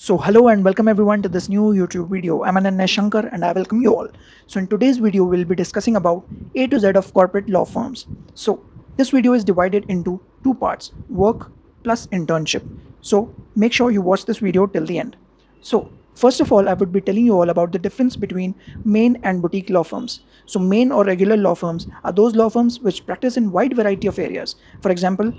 So hello and welcome everyone to this new YouTube video. I'm Ananya Shankar and I welcome you all. So in today's video, we'll be discussing about A to Z of corporate law firms. So this video is divided into two parts, work plus internship. So make sure you watch this video till the end. So first of all, I would be telling you all about the difference between main and boutique law firms. So main or regular law firms are those law firms which practice in wide variety of areas. For example,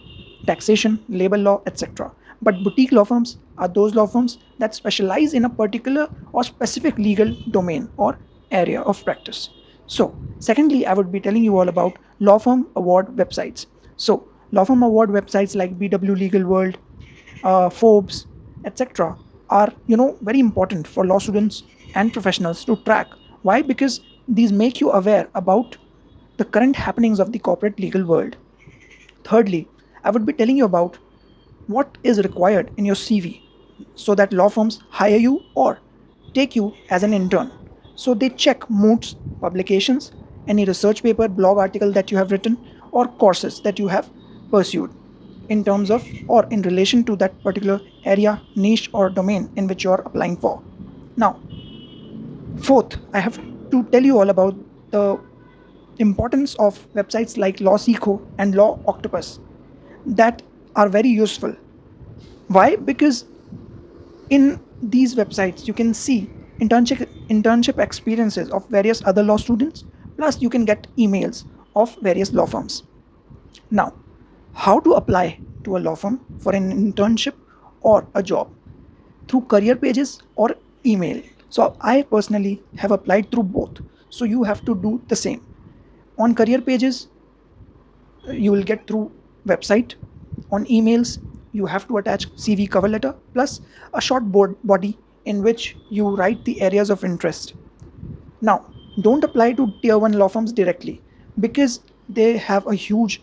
taxation, labor law, etc. But boutique law firms are those law firms that specialize in a particular or specific legal domain or area of practice. So, secondly, I would be telling you all about law firm award websites. So, law firm award websites like BW Legal World, Forbes, etc. are very important for law students and professionals to track. Why? Because these make you aware about the current happenings of the corporate legal world. Thirdly, I would be telling you about what is required in your CV so that law firms hire you or take you as an intern. So they check moods, publications, any research paper, blog article that you have written, or courses that you have pursued in terms of or in relation to that particular area, niche, or domain in which you are applying for. Now, fourth, I have to tell you all about the importance of websites like LawSeco and Law Octopus that are very useful. Why? Because in these websites you can see internship experiences of various other law students, plus you can get emails of various law firms. Now, how to apply to a law firm for an internship or a job? Through career pages or email. So I personally have applied through both, so you have to do the same. On career pages you will get through website. On emails you have to attach CV, cover letter, plus a short board body in which you write the areas of interest. Now, don't apply to tier 1 law firms directly because they have a huge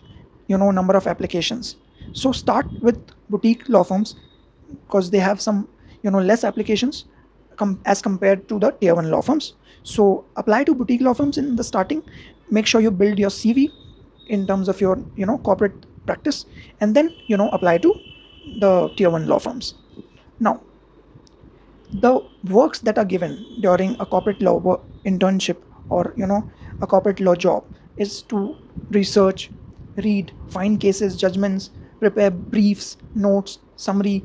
number of applications. So start with boutique law firms because they have some less applications as compared to the tier 1 law firms. So apply to boutique law firms in the starting. Make sure you build your CV in terms of your corporate practice, and then apply to the tier 1 law firms. Now, the works that are given during a corporate law internship or a corporate law job is to research, read, find cases, judgments, prepare briefs, notes, summary,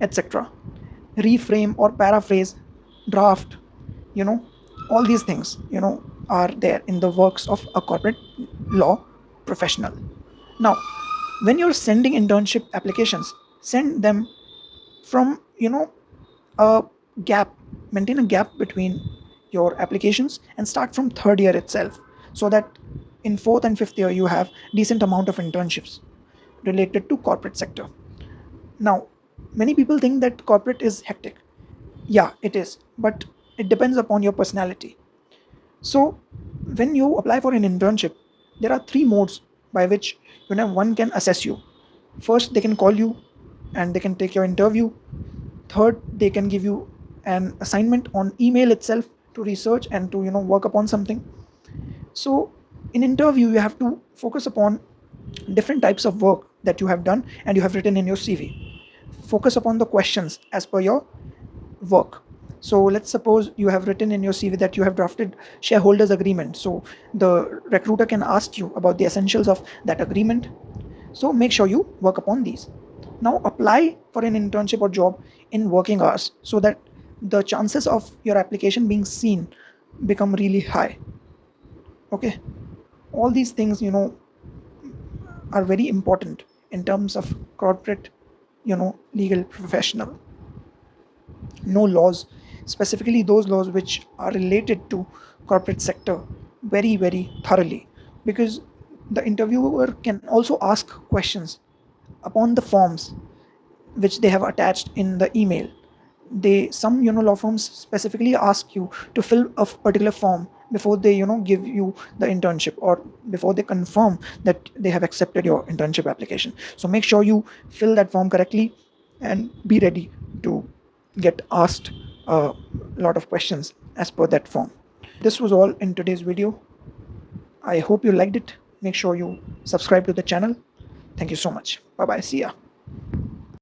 etc., reframe or paraphrase, draft, all these things are there in the works of a corporate law professional. Now, when you're sending internship applications, send them from a gap, maintain a gap between your applications and start from third year itself, so that in fourth and fifth year you have decent amount of internships related to corporate sector. Now, many people think that corporate is hectic. Yeah, it is, but it depends upon your personality. So when you apply for an internship, there are three modes by which one can assess you. First, they can call you and they can take your interview. Third, they can give you an assignment on email itself to research and to work upon something. So in interview, you have to focus upon different types of work that you have done and you have written in your CV. Focus upon the questions as per your work. So let's suppose you have written in your CV that you have drafted shareholders agreement. So the recruiter can ask you about the essentials of that agreement. So make sure you work upon these. Now apply for an internship or job in working hours so that the chances of your application being seen become really high. Okay. All these things, are very important in terms of corporate, legal professional. Know laws, specifically those laws which are related to corporate sector, very very thoroughly, because the interviewer can also ask questions upon the forms which they have attached in the email. They some law firms specifically ask you to fill a particular form before they give you the internship or before they confirm that they have accepted your internship application. So make sure you fill that form correctly and be ready to get asked a lot of questions as per that form. This was all in today's video. I hope you liked it. Make sure you subscribe to the channel. Thank you so much. Bye bye. See ya.